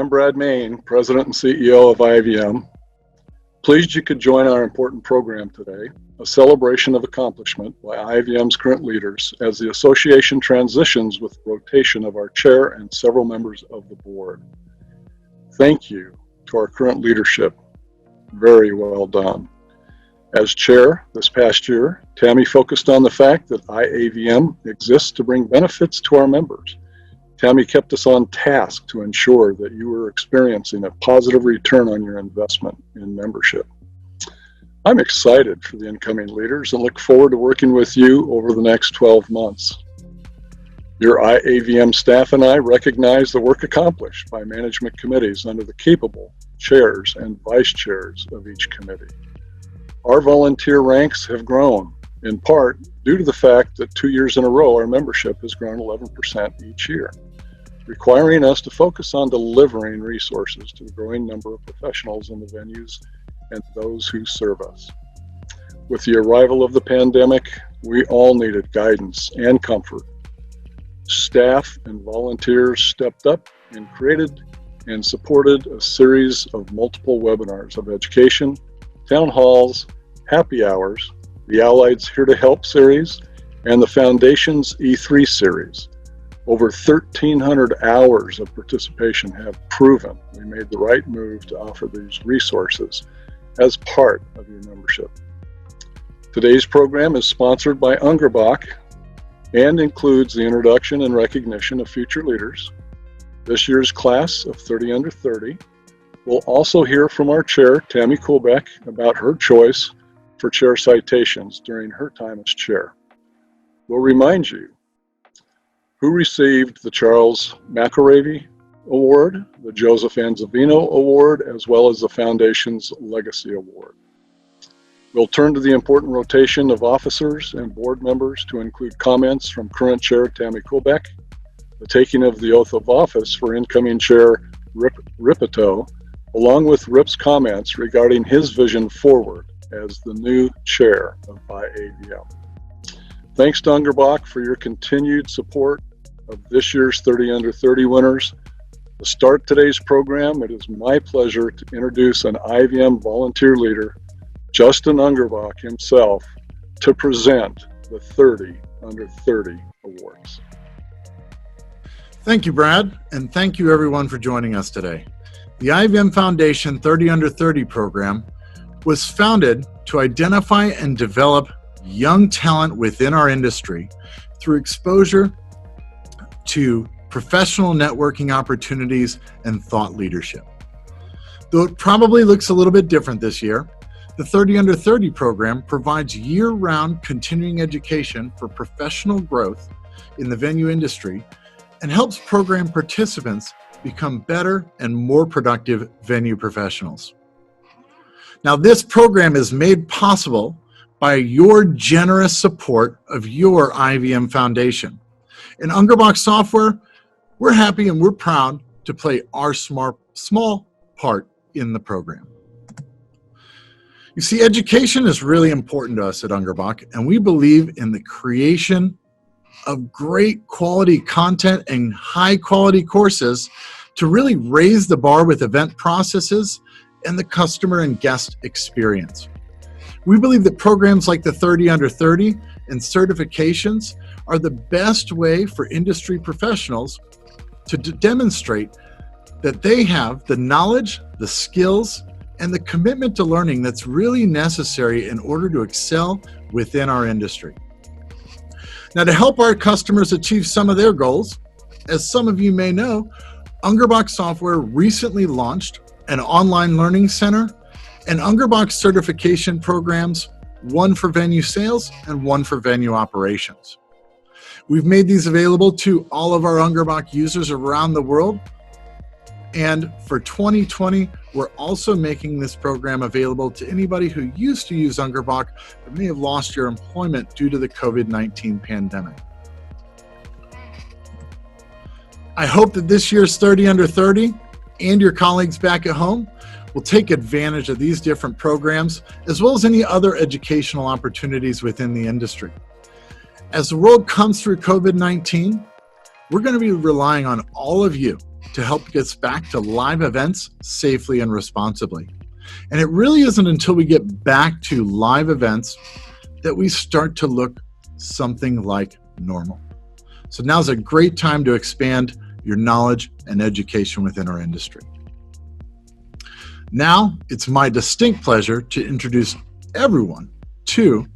I'm Brad Main, President and CEO of IVM. Pleased you could join our important program today, a celebration of accomplishment by IVM's current leaders as the association transitions with the rotation of our chair and several members of the board. Thank you to our current leadership. Very well done. As chair this past year, Tammy focused on the fact that IAVM exists to bring benefits to our members. Tammy kept us on task to ensure that you were experiencing a positive return on your investment in membership. I'm excited for the incoming leaders and look forward to working with you over the next 12 months. Your IAVM staff and I recognize the work accomplished by management committees under the capable chairs and vice chairs of each committee. Our volunteer ranks have grown, in part due to the fact that 2 years in a row our membership has grown 11% each year, requiring us to focus on delivering resources to the growing number of professionals in the venues and those who serve us. With the arrival of the pandemic, we all needed guidance and comfort. Staff and volunteers stepped up and created and supported a series of multiple webinars of education, town halls, happy hours, the Allied's Here to Help series, and the Foundation's E3 series. Over 1,300 hours of participation have proven we made the right move to offer these resources as part of your membership. Today's program is sponsored by Ungerbach and includes the introduction and recognition of future leaders. This year's class of 30 under 30. We'll also hear from our chair, Tammy Koolbeck, about her choice for Chair Citations during her time as chair. We'll remind you who received the Charles McElravy Award, the Joseph Anzivino Award, as well as the Foundation's Legacy Award. We'll turn to the important rotation of officers and board members to include comments from current Chair Tammy Koolbeck, the taking of the oath of office for incoming Chair Rippetoe, along with Rip's comments regarding his vision forward as the new chair of IAVM. Thanks to Ungerbach for your continued support of this year's 30 under 30 winners. To start today's program, it is my pleasure to introduce an IVM volunteer leader, Justin Ungerbach himself, to present the 30 under 30 awards. Thank you, Brad, and thank you everyone for joining us today. The IVM Foundation 30 under 30 program was founded to identify and develop young talent within our industry through exposure to professional networking opportunities and thought leadership. Though it probably looks a little bit different this year, the 30 under 30 program provides year-round continuing education for professional growth in the venue industry and helps program participants become better and more productive venue professionals. Now, this program is made possible by your generous support of your IVM Foundation. In Ungerbach Software, we're happy and we're proud to play our small part in the program. You see, education is really important to us at Ungerbach, and we believe in the creation of great quality content and high quality courses to really raise the bar with event processes and the customer and guest experience. We believe that programs like the 30 under 30 and certifications are the best way for industry professionals to demonstrate that they have the knowledge, the skills, and the commitment to learning that's really necessary in order to excel within our industry. Now, to help our customers achieve some of their goals, as some of you may know, Ungerbach Software recently launched an online learning center and Ungerbach certification programs, one for venue sales and one for venue operations. We've made these available to all of our Ungerbach users around the world. And for 2020, we're also making this program available to anybody who used to use Ungerbach but may have lost your employment due to the COVID-19 pandemic. I hope that this year's 30 under 30 and your colleagues back at home will take advantage of these different programs as well as any other educational opportunities within the industry. As the world comes through COVID-19, we're going to be relying on all of you to help get us back to live events safely and responsibly. And it really isn't until we get back to live events that we start to look something like normal. So now's a great time to expand your knowledge and education within our industry. Now, it's my distinct pleasure to introduce everyone to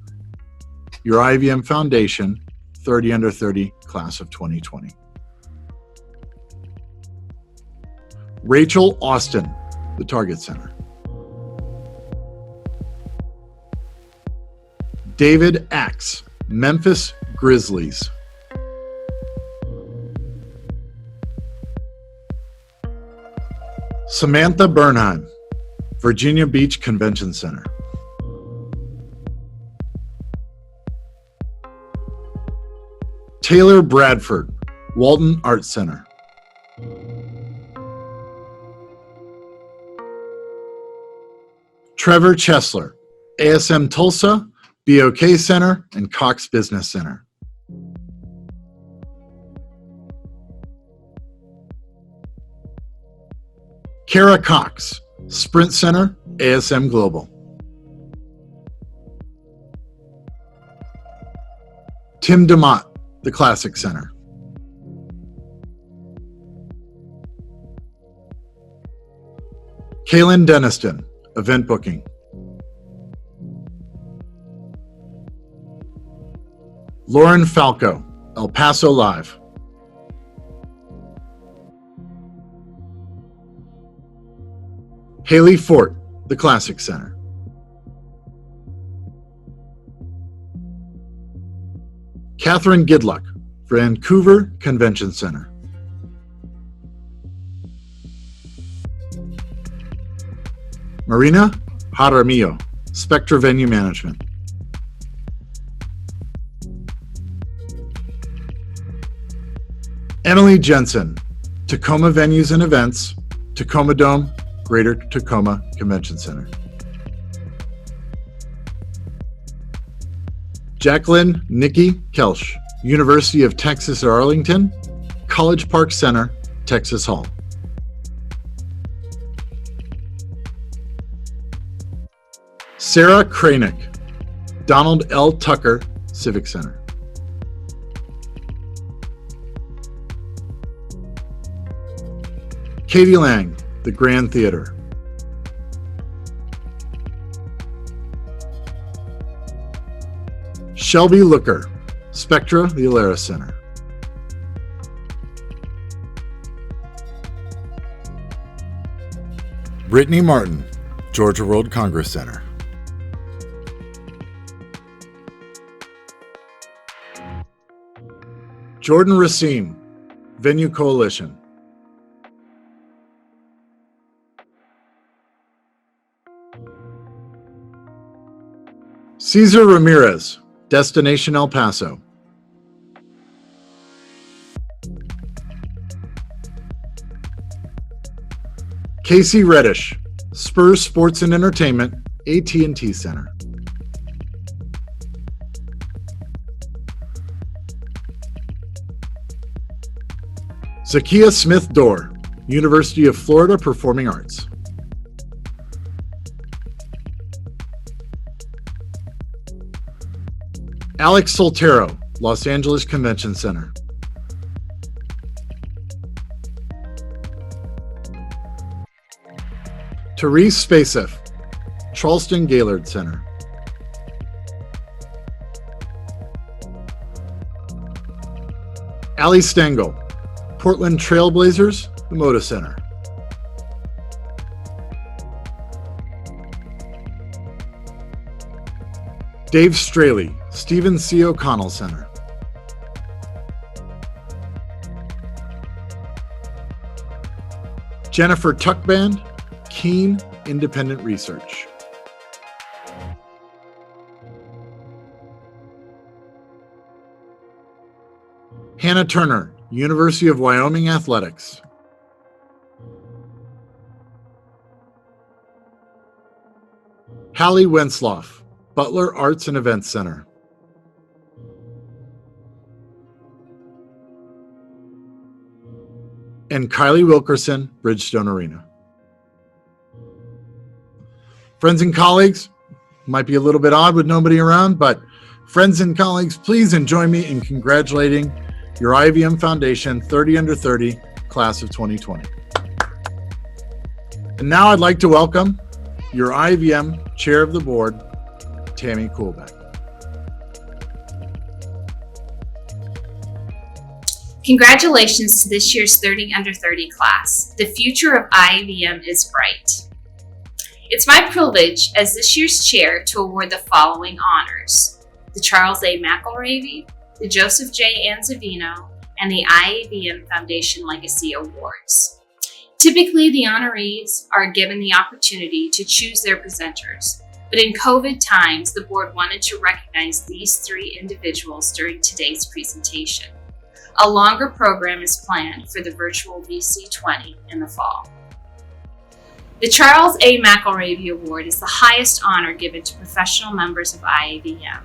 your IVM Foundation 30 Under 30 Class of 2020. Rachel Austin, the Target Center. David Axe, Memphis Grizzlies. Samantha Bernheim, Virginia Beach Convention Center. Taylor Bradford, Walton Arts Center. Trevor Chesler, ASM Tulsa, BOK Center, and Cox Business Center. Kara Cox, Sprint Center, ASM Global. Tim DeMott, the Classic Center. Kaylin Deniston, Event Booking. Lauren Falco, El Paso Live. Haley Fort, the Classic Center. Catherine Gidluck, Vancouver Convention Center. Marina Jaramillo, Spectra Venue Management. Emily Jensen, Tacoma Venues and Events, Tacoma Dome, Greater Tacoma Convention Center. Jacqueline Nikki Kelsch, University of Texas at Arlington, College Park Center, Texas Hall. Sarah Kranick, Donald L. Tucker, Civic Center. Katie Lang, the Grand Theater. Shelby Looker, Spectra, the Alara Center. Brittany Martin, Georgia World Congress Center. Jordan Racine, Venue Coalition. Cesar Ramirez, Destination El Paso. Casey Reddish, Spurs Sports and Entertainment, AT&T Center. Zakiya Smith Dorr, University of Florida Performing Arts. Alex Soltero, Los Angeles Convention Center. Therese Spacef, Charleston Gaylord Center. Ali Stengel, Portland Trailblazers, the Moda Center. Dave Straley, Stephen C. O'Connell Center. Jennifer Tuckband, Keene Independent Research. Hannah Turner, University of Wyoming Athletics. Hallie Wensloff, Butler Arts and Events Center. and Kylie Wilkerson, Bridgestone Arena. Friends and colleagues, might be a little bit odd with nobody around, but friends and colleagues, please join me in congratulating your IVM Foundation 30 Under 30 class of 2020. And now I'd like to welcome your IVM Chair of the Board, Tammy Koolbeck. Congratulations to this year's 30 Under 30 class. The future of IVM is bright. It's my privilege as this year's chair to award the following honors: the Charles A. McElravy, the Joseph J. Anzivino, and the IVM Foundation Legacy Awards. Typically, the honorees are given the opportunity to choose their presenters, but in COVID times, the board wanted to recognize these three individuals during today's presentation. A longer program is planned for the virtual VC20 in the fall. The Charles A. McElravy Award is the highest honor given to professional members of IVM.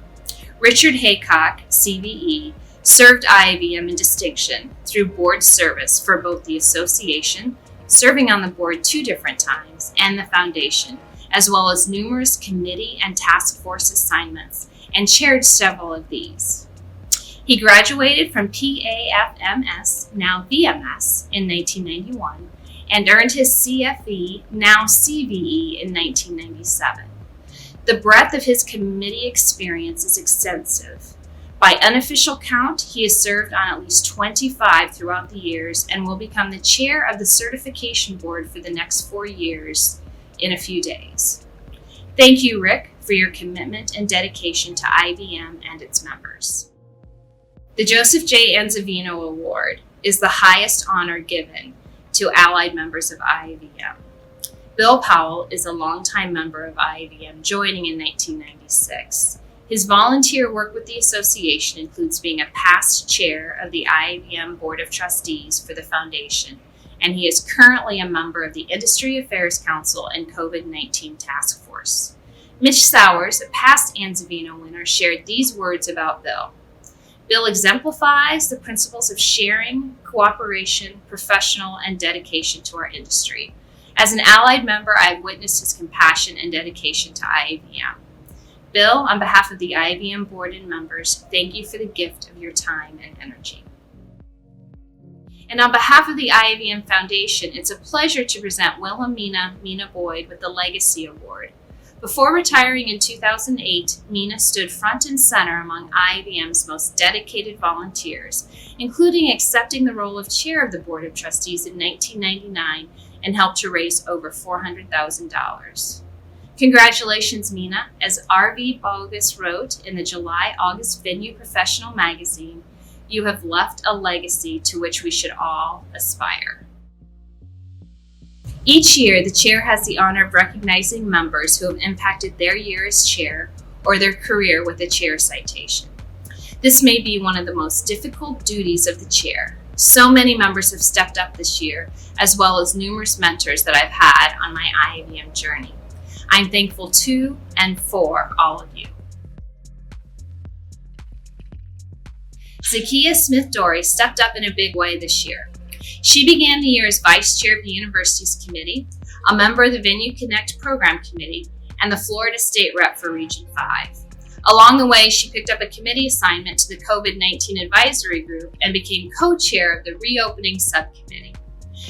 Richard Haycock, CVE, served IVM in distinction through board service for both the association, serving on the board 2 different times, and the foundation, as well as numerous committee and task force assignments, and chaired several of these. He graduated from PAFMS, now VMS, in 1991, and earned his CFE, now CVE, in 1997. The breadth of his committee experience is extensive. By unofficial count, he has served on at least 25 throughout the years and will become the chair of the certification board for the next 4 years in a few days. Thank you, Rick, for your commitment and dedication to IVM and its members. The Joseph J. Anzivino Award is the highest honor given to allied members of IVM. Bill Powell is a longtime member of IVM, joining in 1996. His volunteer work with the association includes being a past chair of the IVM Board of Trustees for the foundation, and he is currently a member of the Industry Affairs Council and COVID-19 Task Force. Mitch Sowers, a past Anzivino winner, shared these words about Bill. Bill exemplifies the principles of sharing, cooperation, professional, and dedication to our industry. As an allied member, I have witnessed his compassion and dedication to IVM. Bill, on behalf of the IVM board and members, thank you for the gift of your time and energy. And on behalf of the IVM Foundation, it's a pleasure to present Wilhelmina Mina Boyd with the Legacy Award. Before retiring in 2008, Mina stood front and center among IVM's most dedicated volunteers, including accepting the role of chair of the Board of Trustees in 1999 and helped to raise over $400,000. Congratulations, Mina. As R.V. Bogus wrote in the July-August Venue Professional magazine, you have left a legacy to which we should all aspire. Each year, the chair has the honor of recognizing members who have impacted their year as chair or their career with a chair citation. This may be one of the most difficult duties of the chair. So many members have stepped up this year, as well as numerous mentors that I've had on my IVM journey. I'm thankful to and for all of you. Zakiya Smith-Dory stepped up in a big way this year. She began the year as vice chair of the Universities Committee, a member of the Venue Connect Program Committee, and the Florida State Rep for Region 5. Along the way, she picked up a committee assignment to the COVID-19 Advisory Group and became co-chair of the Reopening Subcommittee.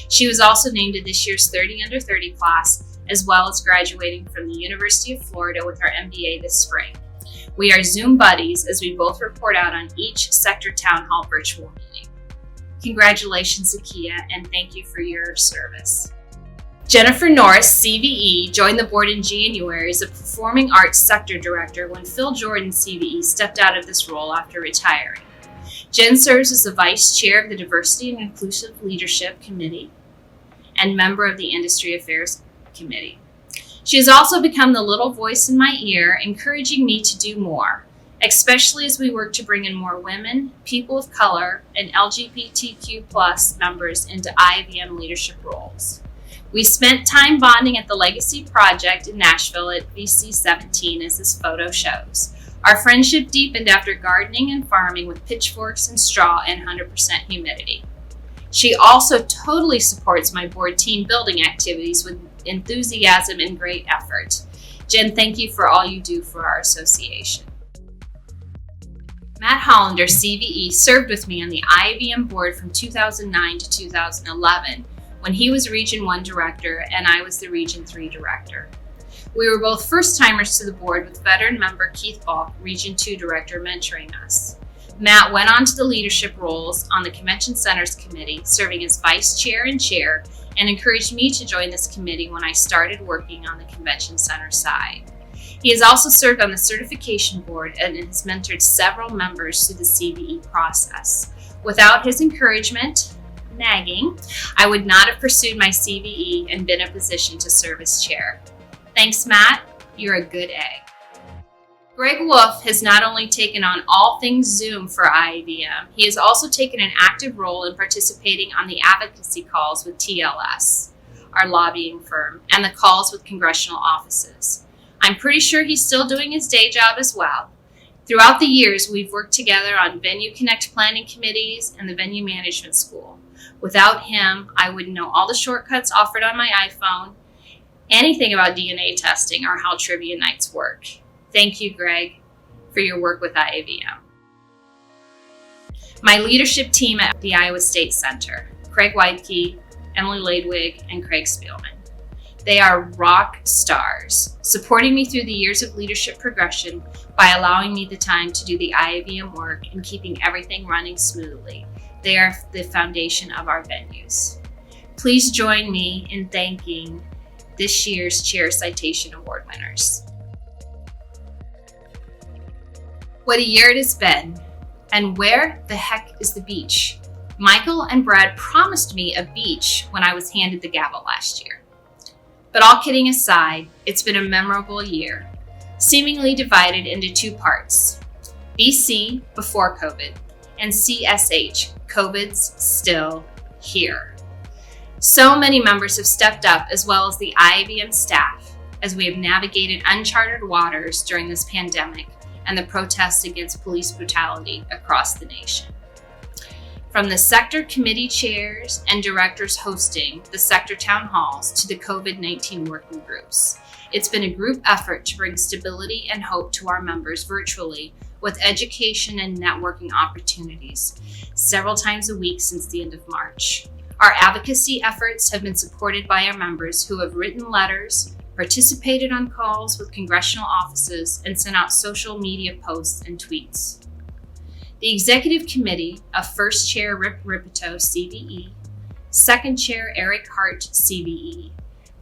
She was also named to this year's 30 Under 30 class, as well as graduating from the University of Florida with her MBA this spring. We are Zoom buddies as we both report out on each sector town hall virtual meeting. Congratulations, Zakiya, and thank you for your service. Jennifer Norris, CVE, joined the board in January as a Performing Arts Sector Director when Phil Jordan, CVE, stepped out of this role after retiring. Jen serves as the Vice Chair of the Diversity and Inclusive Leadership Committee and member of the Industry Affairs Committee. She has also become the little voice in my ear, encouraging me to do more, especially as we work to bring in more women, people of color, and LGBTQ+ members into IVM leadership roles. We spent time bonding at the Legacy Project in Nashville at VC17, as this photo shows. Our friendship deepened after gardening and farming with pitchforks and straw and 100% humidity. She also totally supports my board team building activities with enthusiasm and great effort. Jen, thank you for all you do for our association. Matt Hollander, CVE, served with me on the IAVM board from 2009 to 2011 when he was Region 1 Director and I was the Region 3 Director. We were both first-timers to the board with veteran member Keith Balk, Region 2 Director, mentoring us. Matt went on to the leadership roles on the Convention Centers Committee, serving as Vice Chair and Chair, and encouraged me to join this committee when I started working on the Convention Center side. He has also served on the certification board and has mentored several members through the CVE process. Without his encouragement, nagging, I would not have pursued my CVE and been in a position to serve as chair. Thanks, Matt. You're a good egg. Greg Wolf has not only taken on all things Zoom for IAVM, he has also taken an active role in participating on the advocacy calls with TLS, our lobbying firm, and the calls with congressional offices. I'm pretty sure he's still doing his day job as well. Throughout the years, we've worked together on Venue Connect planning committees and the Venue Management School. Without him, I wouldn't know all the shortcuts offered on my iPhone, anything about DNA testing, or how trivia nights work. Thank you, Greg, for your work with IAVM. My leadership team at the Iowa State Center, Craig Weidke, Emily Ladewig, and Craig Spielman. They are rock stars, supporting me through the years of leadership progression by allowing me the time to do the IAVM work and keeping everything running smoothly. They are the foundation of our venues. Please join me in thanking this year's Chair Citation Award winners. What a year it has been, and where the heck is the beach? Michael and Brad promised me a beach when I was handed the gavel last year. But all kidding aside, it's been a memorable year, seemingly divided into two parts. BC, before COVID, and CSH, COVID's still here. So many members have stepped up, as well as the IAVM staff, as we have navigated uncharted waters during this pandemic and the protests against police brutality across the nation. From the sector committee chairs and directors hosting the sector town halls to the COVID-19 working groups, it's been a group effort to bring stability and hope to our members virtually with education and networking opportunities several times a week since the end of March. Our advocacy efforts have been supported by our members who have written letters, participated on calls with congressional offices, and sent out social media posts and tweets. The Executive Committee of First Chair Rippetoe, CVE, Second Chair Eric Hart, CVE,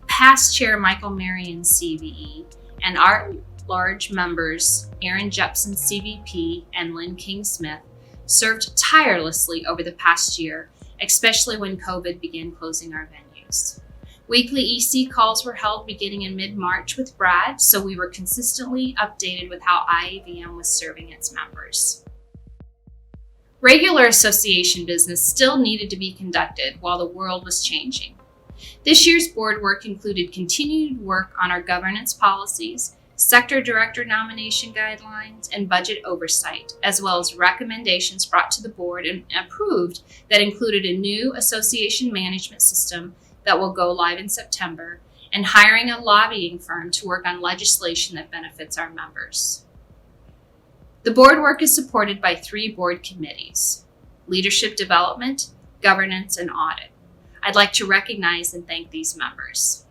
Past Chair Michael Marion, CVE, and our large members, Aaron Jepson, CVP, and Lynn King-Smith, served tirelessly over the past year, especially when COVID began closing our venues. Weekly EC calls were held beginning in mid-March with Brad, so we were consistently updated with how IAVM was serving its members. Regular association business still needed to be conducted while the world was changing. This year's board work included continued work on our governance policies, sector director nomination guidelines, and budget oversight, as well as recommendations brought to the board and approved that included a new association management system that will go live in September, and hiring a lobbying firm to work on legislation that benefits our members. The board work is supported by 3 board committees: Leadership Development, Governance, and Audit. I'd like to recognize and thank these members.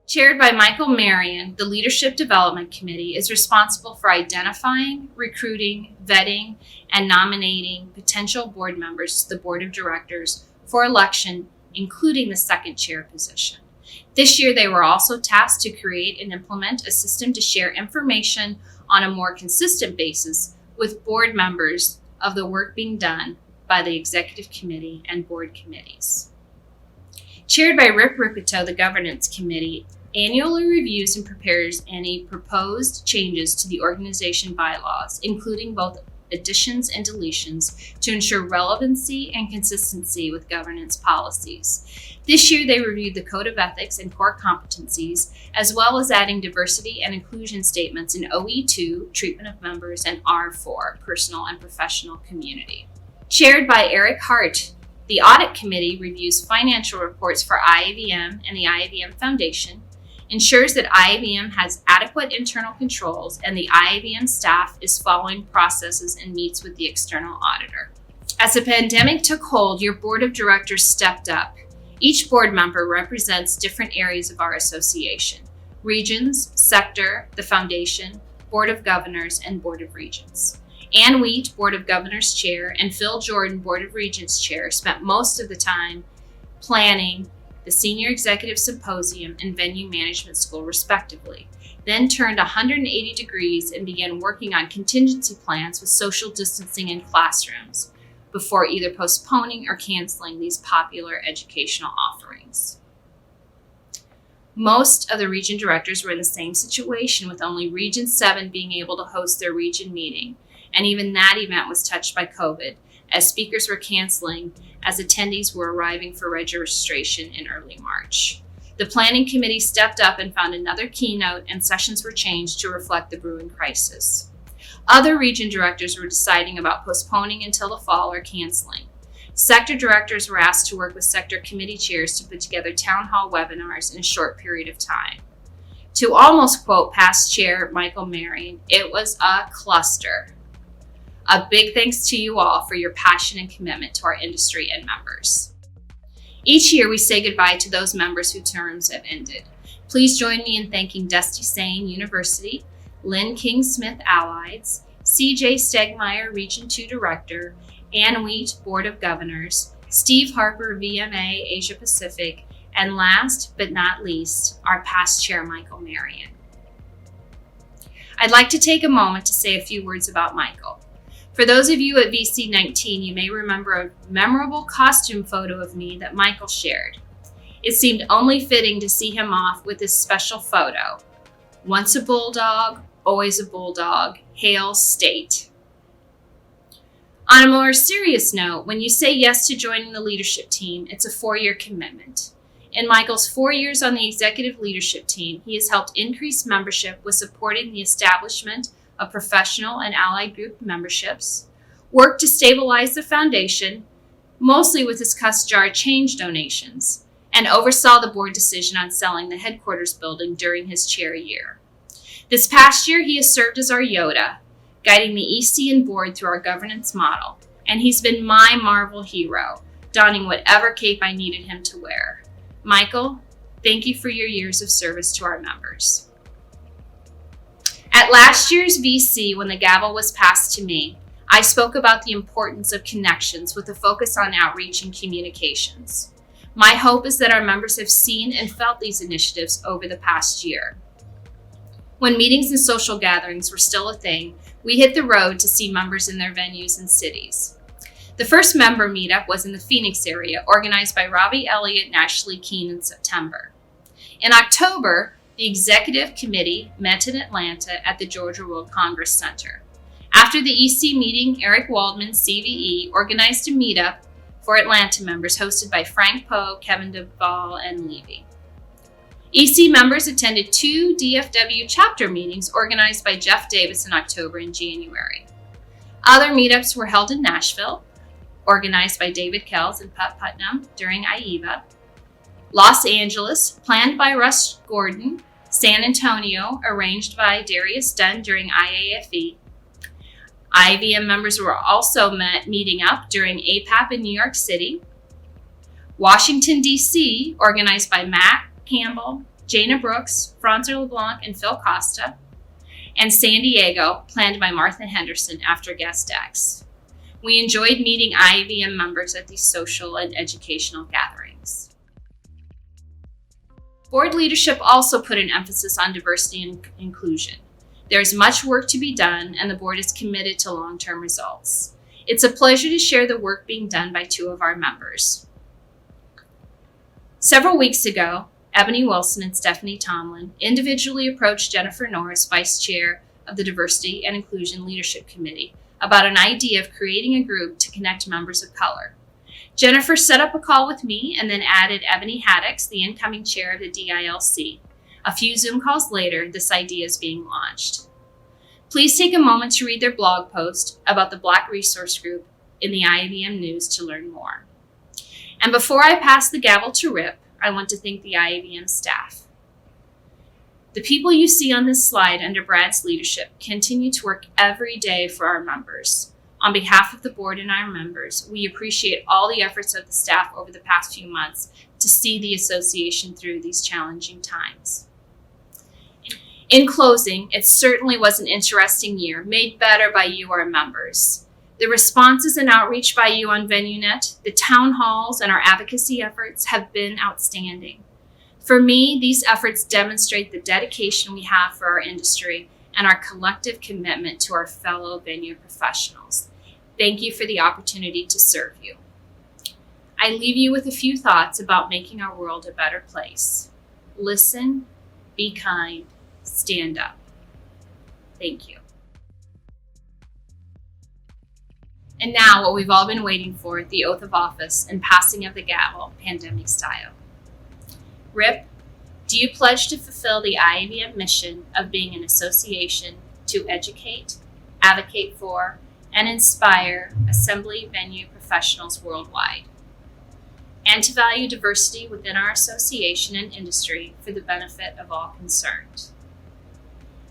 Chaired by Michael Marion, the Leadership Development Committee is responsible for identifying, recruiting, vetting, and nominating potential board members to the board of directors for election, including the second chair position. This year, they were also tasked to create and implement a system to share information on a more consistent basis with board members of the work being done by the executive committee and board committees. Chaired by Rippetoe, the governance committee annually reviews and prepares any proposed changes to the organization bylaws, including both additions and deletions, to ensure relevancy and consistency with governance policies. This year, they reviewed the Code of Ethics and core competencies, as well as adding diversity and inclusion statements in OE2, treatment of members, and R4, personal and professional community. Chaired by Eric Hart, The Audit Committee reviews financial reports for IAVM and the IAVM Foundation, ensures that IAVM has adequate internal controls and the IAVM staff is following processes and meets with the external auditor. As the pandemic took hold, your board of directors stepped up. Each board member represents different areas of our association: regions, sector, the foundation, Board of Governors, and Board of Regents. Ann Wheat, Board of Governors Chair, and Phil Jordan, Board of Regents Chair, spent most of the time planning the Senior Executive Symposium and Venue Management School, respectively, then turned 180 degrees and began working on contingency plans with social distancing in classrooms before either postponing or canceling these popular educational offerings. Most of the region directors were in the same situation, with only Region 7 being able to host their region meeting, and even that event was touched by COVID, as speakers were canceling as attendees were arriving for registration in early March. The planning committee stepped up and found another keynote, and sessions were changed to reflect the brewing crisis. Other region directors were deciding about postponing until the fall or canceling. Sector directors were asked to work with sector committee chairs to put together town hall webinars in a short period of time. To almost quote past chair Michael Marion, it was a cluster. A big thanks to you all for your passion and commitment to our industry and members. Each year we say goodbye to those members whose terms have ended. Please join me in thanking Dusty Sane University, Lynn King Smith Allieds, CJ Stegmeyer Region 2 Director, Ann Wheat Board of Governors, Steve Harper VMA Asia Pacific, and last but not least, our past chair Michael Marion. I'd like to take a moment to say a few words about Michael. For those of you at VC 19, you may remember a memorable costume photo of me that Michael shared. It seemed only fitting to see him off with this special photo. Once a bulldog, always a bulldog. Hail State. On a more serious note, when you say yes to joining the leadership team, it's a 4-year commitment. In Michael's 4 years on the executive leadership team, he has helped increase membership with supporting the establishment of professional and allied group memberships, worked to stabilize the foundation, mostly with his cuss-jar change donations, and oversaw the board decision on selling the headquarters building during his chair year. This past year, he has served as our Yoda, guiding the EC and board through our governance model, and he's been my Marvel hero, donning whatever cape I needed him to wear. Michael, thank you for your years of service to our members. At last year's VC, when the gavel was passed to me, I spoke about the importance of connections with a focus on outreach and communications. My hope is that our members have seen and felt these initiatives over the past year. When meetings and social gatherings were still a thing, we hit the road to see members in their venues and cities. The first member meetup was in the Phoenix area, organized by Robbie Elliott and Ashley Keene in September. In October, the executive committee met in Atlanta at the Georgia World Congress Center. After the EC meeting, Eric Waldman, CVE, organized a meetup for Atlanta members hosted by Frank Poe, Kevin Duvall, and Levy. EC members attended 2 DFW chapter meetings organized by Jeff Davis in October and January. Other meetups were held in Nashville, organized by David Kells and Putt Putnam during IEVA, Los Angeles, planned by Russ Gordon, San Antonio, arranged by Darius Dunn during IAFE. IVM members were also meeting up during APAP in New York City. Washington, D.C., organized by Matt Campbell, Jana Brooks, Franzer LeBlanc, and Phil Costa. And San Diego, planned by Martha Henderson after Guest X. We enjoyed meeting IVM members at these social and educational gatherings. Board leadership also put an emphasis on diversity and inclusion. There is much work to be done, and the board is committed to long-term results. It's a pleasure to share the work being done by 2 of our members. Several weeks ago, Ebony Wilson and Stephanie Tomlin individually approached Jennifer Norris, Vice Chair of the Diversity and Inclusion Leadership Committee, about an idea of creating a group to connect members of color. Jennifer set up a call with me and then added Ebony Haddix, the incoming chair of the DILC. A few Zoom calls later, this idea is being launched. Please take a moment to read their blog post about the Black Resource Group in the IVM News to learn more. And before I pass the gavel to Rip, I want to thank the IAVM staff. The people you see on this slide under Brad's leadership continue to work every day for our members. On behalf of the board and our members, we appreciate all the efforts of the staff over the past few months to see the association through these challenging times. In closing, it certainly was an interesting year, made better by you, our members. The responses and outreach by you on VenueNet, the town halls, and our advocacy efforts have been outstanding. For me, these efforts demonstrate the dedication we have for our industry and our collective commitment to our fellow venue professionals. Thank you for the opportunity to serve you. I leave you with a few thoughts about making our world a better place. Listen, be kind, stand up. Thank you. And now what we've all been waiting for, the oath of office and passing of the gavel, pandemic style. Rip, do you pledge to fulfill the IAVM mission of being an association to educate, advocate for, and inspire assembly venue professionals worldwide, and to value diversity within our association and industry for the benefit of all concerned?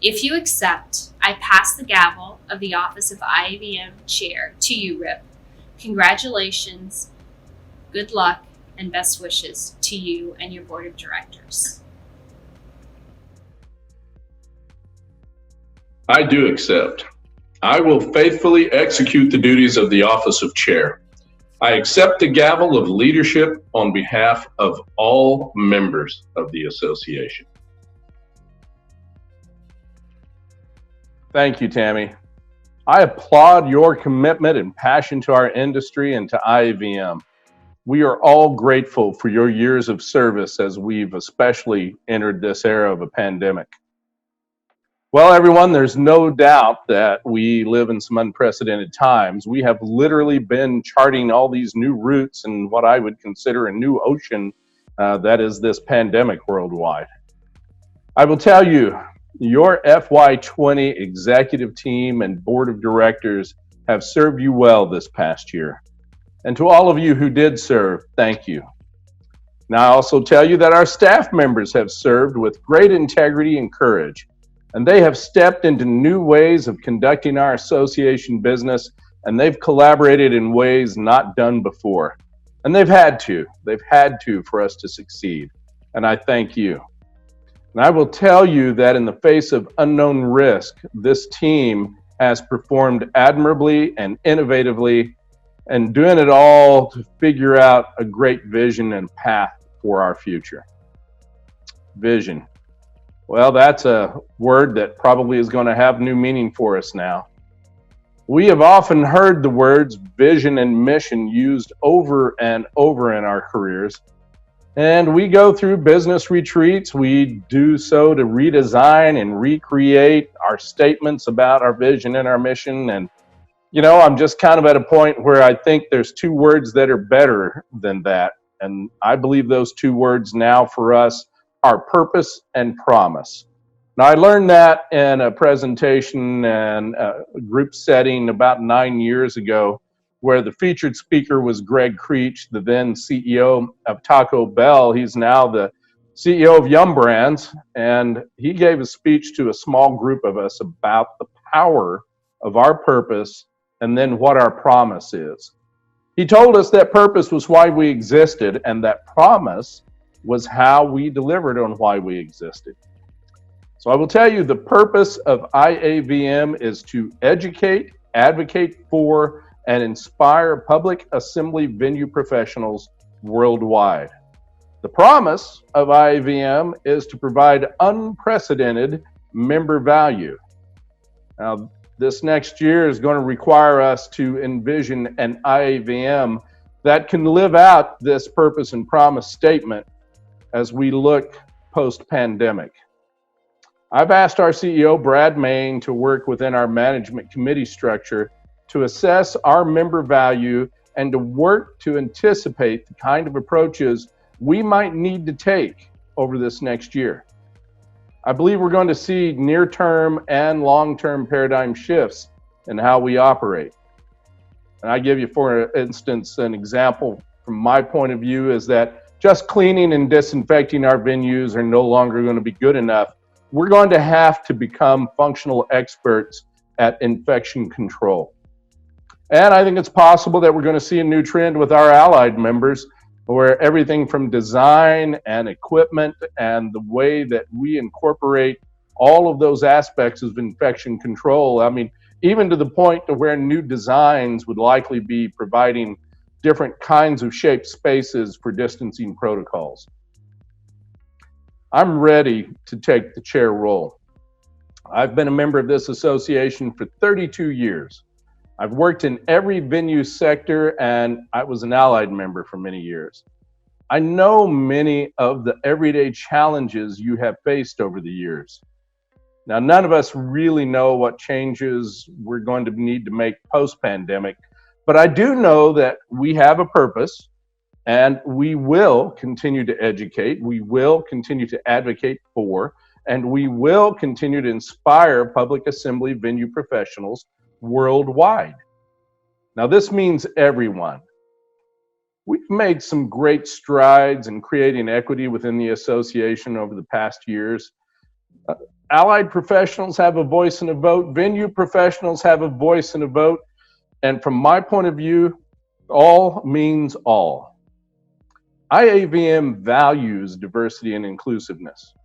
If you accept, I pass the gavel of the office of IAVM Chair to you, Rip. Congratulations, good luck, and best wishes to you and your board of directors. I do accept. I will faithfully execute the duties of the office of chair. I accept the gavel of leadership on behalf of all members of the association. Thank you, Tammy. I applaud your commitment and passion to our industry and to IAVM. We are all grateful for your years of service as we've especially entered this era of a pandemic. Well, everyone, there's no doubt that we live in some unprecedented times. We have literally been charting all these new routes in what I would consider a new ocean that is this pandemic worldwide. I will tell you, your FY20 executive team and board of directors have served you well this past year. And to all of you who did serve, thank you. Now, I also tell you that our staff members have served with great integrity and courage, and they have stepped into new ways of conducting our association business, and they've collaborated in ways not done before. And they've had to for us to succeed. And I thank you. And I will tell you that in the face of unknown risk, this team has performed admirably and innovatively, and doing it all to figure out a great vision and path for our future. Vision. Well, that's a word that probably is going to have new meaning for us now. We have often heard the words vision and mission used over and over in our careers. And we go through business retreats. We do so to redesign and recreate our statements about our vision and our mission. And you know, I'm just kind of at a point where I think there's two words that are better than that. And I believe those two words now for us are purpose and promise. Now, I learned that in a presentation and a group setting about 9 years ago, where the featured speaker was Greg Creech, the then CEO of Taco Bell. He's now the CEO of Yum Brands. And he gave a speech to a small group of us about the power of our purpose and then what our promise is. He told us that purpose was why we existed, and that promise was how we delivered on why we existed. So I will tell you, the purpose of IAVM is to educate, advocate for, and inspire public assembly venue professionals worldwide. The promise of IAVM is to provide unprecedented member value. Now, this next year is going to require us to envision an IAVM that can live out this purpose and promise statement as we look post-pandemic. I've asked our CEO, Brad Main, to work within our management committee structure to assess our member value and to work to anticipate the kind of approaches we might need to take over this next year. I believe we're going to see near-term and long-term paradigm shifts in how we operate. And I give you, for instance, an example from my point of view is that just cleaning and disinfecting our venues are no longer going to be good enough. We're going to have to become functional experts at infection control. And I think it's possible that we're going to see a new trend with our allied members, where everything from design and equipment and the way that we incorporate all of those aspects of infection control, I mean, even to the point to where new designs would likely be providing different kinds of shaped spaces for distancing protocols. I'm ready to take the chair role. I've been a member of this association for 32 years. I've worked in every venue sector, and I was an allied member for many years. I know many of the everyday challenges you have faced over the years. Now, none of us really know what changes we're going to need to make post-pandemic, but I do know that we have a purpose, and we will continue to educate, we will continue to advocate for, and we will continue to inspire public assembly venue professionals worldwide. Now, this means everyone. We've made some great strides in creating equity within the association over the past years. Allied professionals have a voice and a vote. Venue professionals have a voice and a vote. And from my point of view, all means all. IAVM values diversity and inclusiveness.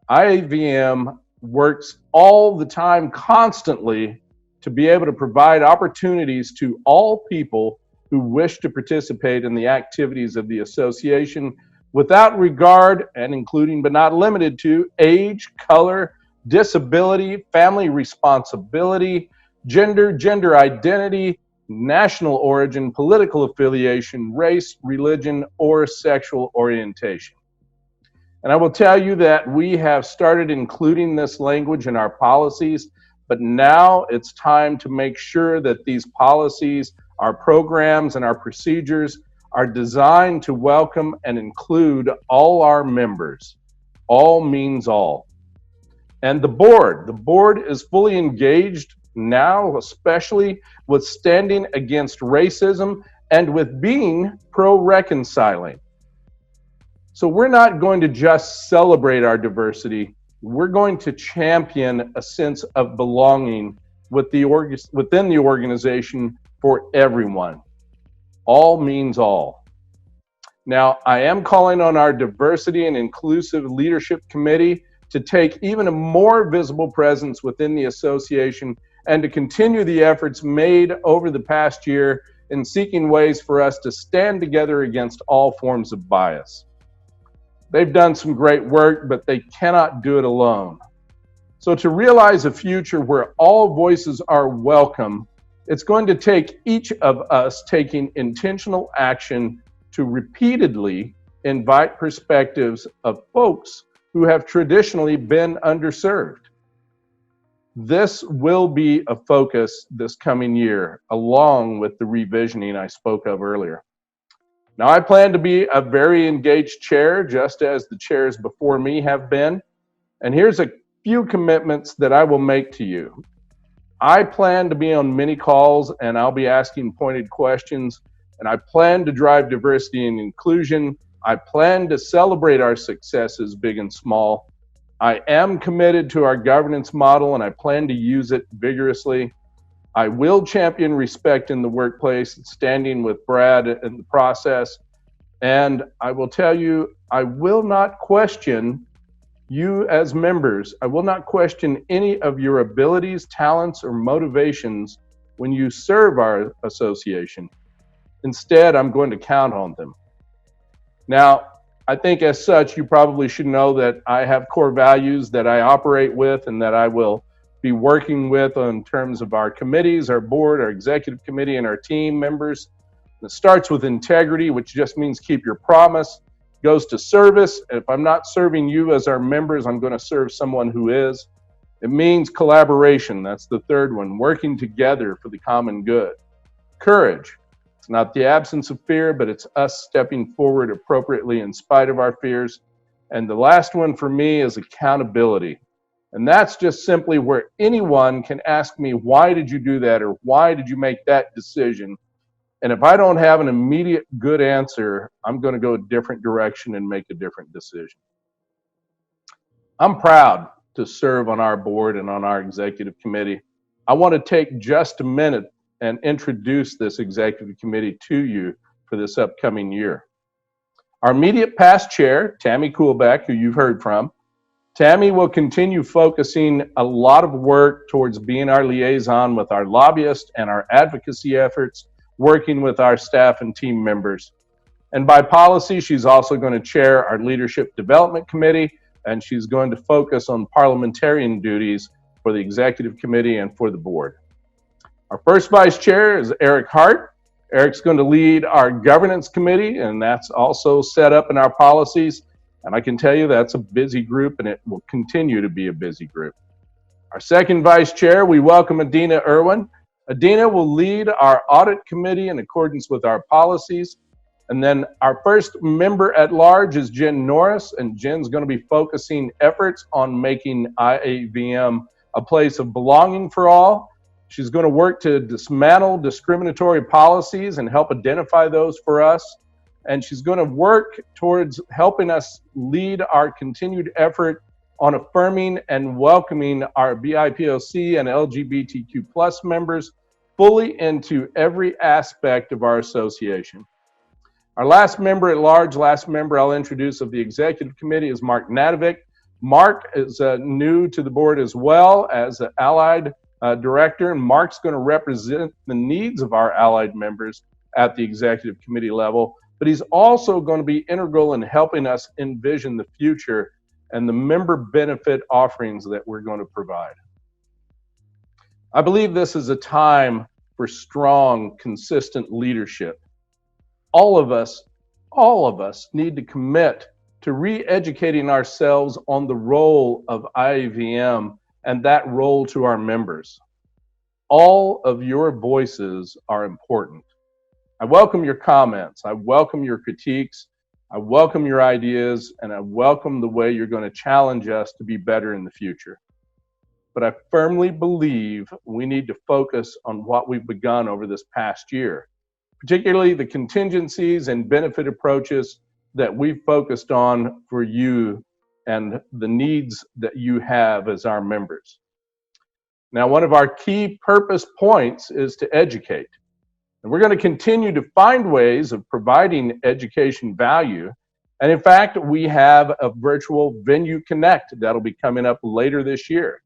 IAVM works all the time, constantly, to be able to provide opportunities to all people who wish to participate in the activities of the association without regard and including but not limited to age, color, disability, family responsibility, gender identity, national origin, political affiliation, race, religion, or sexual orientation. And I will tell you that we have started including this language in our policies, but now it's time to make sure that these policies, our programs, and our procedures are designed to welcome and include all our members. All means all. And the board is fully engaged now, especially with standing against racism and with being pro-reconciling. So we're not going to just celebrate our diversity. We're going to champion a sense of belonging within the organization for everyone. All means all. Now, I am calling on our Diversity and Inclusive Leadership Committee to take even a more visible presence within the association and to continue the efforts made over the past year in seeking ways for us to stand together against all forms of bias. They've done some great work, but they cannot do it alone. So to realize a future where all voices are welcome, it's going to take each of us taking intentional action to repeatedly invite perspectives of folks who have traditionally been underserved. This will be a focus this coming year, along with the revisioning I spoke of earlier. Now, I plan to be a very engaged chair, just as the chairs before me have been. And here's a few commitments that I will make to you. I plan to be on many calls, and I'll be asking pointed questions, and I plan to drive diversity and inclusion. I plan to celebrate our successes, big and small. I am committed to our governance model, and I plan to use it vigorously. I will champion respect in the workplace, standing with Brad in the process. And I will tell you, I will not question you as members. I will not question any of your abilities, talents, or motivations when you serve our association. Instead, I'm going to count on them. Now, I think as such, you probably should know that I have core values that I operate with and that I will be working with in terms of our committees, our board, our executive committee, and our team members. It starts with integrity, which just means keep your promise, goes to service. If I'm not serving you as our members, I'm going to serve someone who is. It means collaboration. That's the third one, working together for the common good. Courage. It's not the absence of fear, but it's us stepping forward appropriately in spite of our fears. And the last one for me is accountability. And that's just simply where anyone can ask me, why did you do that? Or why did you make that decision? And if I don't have an immediate good answer, I'm going to go a different direction and make a different decision. I'm proud to serve on our board and on our executive committee. I want to take just a minute and introduce this executive committee to you for this upcoming year. Our immediate past chair, Tammy Koolbeck, who you've heard from, Tammy will continue focusing a lot of work towards being our liaison with our lobbyists and our advocacy efforts, working with our staff and team members. And by policy, she's also going to chair our Leadership Development Committee, and she's going to focus on parliamentarian duties for the executive committee and for the board. Our first vice chair is Eric Hart. Eric's going to lead our governance committee, and that's also set up in our policies. And I can tell you that's a busy group, and it will continue to be a busy group. Our second vice chair, we welcome Adina Irwin. Adina will lead our audit committee in accordance with our policies. And then our first member at large is Jen Norris, and Jen's going to be focusing efforts on making IAVM a place of belonging for all. She's going to work to dismantle discriminatory policies and help identify those for us. And she's going to work towards helping us lead our continued effort on affirming and welcoming our BIPOC and LGBTQ+ members fully into every aspect of our association. Our last member at large, last member I'll introduce of the executive committee is Mark Nadovic. Mark is new to the board as well as an allied director, and Mark's going to represent the needs of our allied members at the executive committee level, but he's also going to be integral in helping us envision the future and the member benefit offerings that we're going to provide. I believe this is a time for strong, consistent leadership. All of us need to commit to re-educating ourselves on the role of IAVM and that role to our members. All of your voices are important. I welcome your comments. I welcome your critiques. I welcome your ideas, and I welcome the way you're going to challenge us to be better in the future. But I firmly believe we need to focus on what we've begun over this past year, particularly the contingencies and benefit approaches that we've focused on for you and the needs that you have as our members. Now, one of our key purpose points is to educate. And we're going to continue to find ways of providing education value. And in fact, we have a virtual Venue Connect that'll be coming up later this year.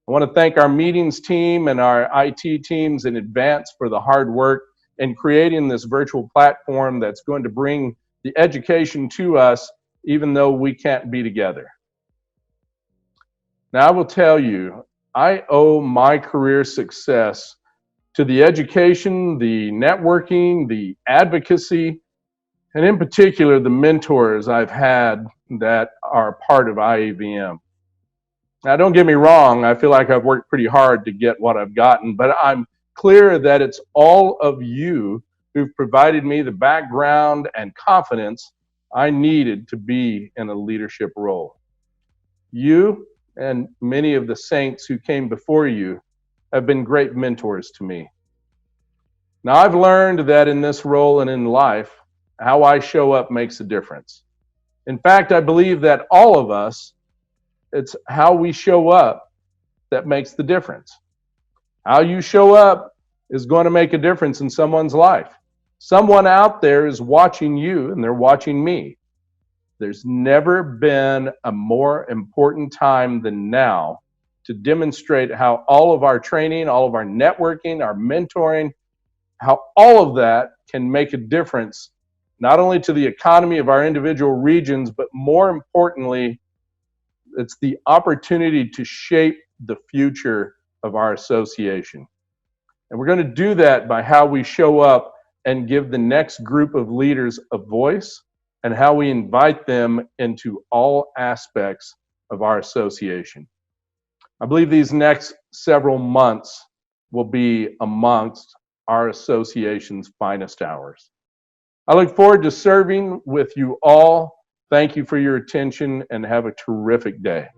I want to thank our meetings team and our IT teams in advance for the hard work in creating this virtual platform that's going to bring the education to us, even though we can't be together. Now, I will tell you, I owe my career success to the education, the networking, the advocacy, and in particular, the mentors I've had that are part of IAVM. Now, don't get me wrong, I feel like I've worked pretty hard to get what I've gotten, but I'm clear that it's all of you who've provided me the background and confidence I needed to be in a leadership role. You and many of the saints who came before you have been great mentors to me. Now, I've learned that in this role and in life, how I show up makes a difference. In fact, I believe that all of us, it's how we show up that makes the difference. How you show up is going to make a difference in someone's life. Someone out there is watching you, and they're watching me. There's never been a more important time than now to demonstrate how all of our training, all of our networking, our mentoring, how all of that can make a difference, not only to the economy of our individual regions, but more importantly, it's the opportunity to shape the future of our association. And we're going to do that by how we show up and give the next group of leaders a voice, and how we invite them into all aspects of our association. I believe these next several months will be amongst our association's finest hours. I look forward to serving with you all. Thank you for your attention, and have a terrific day.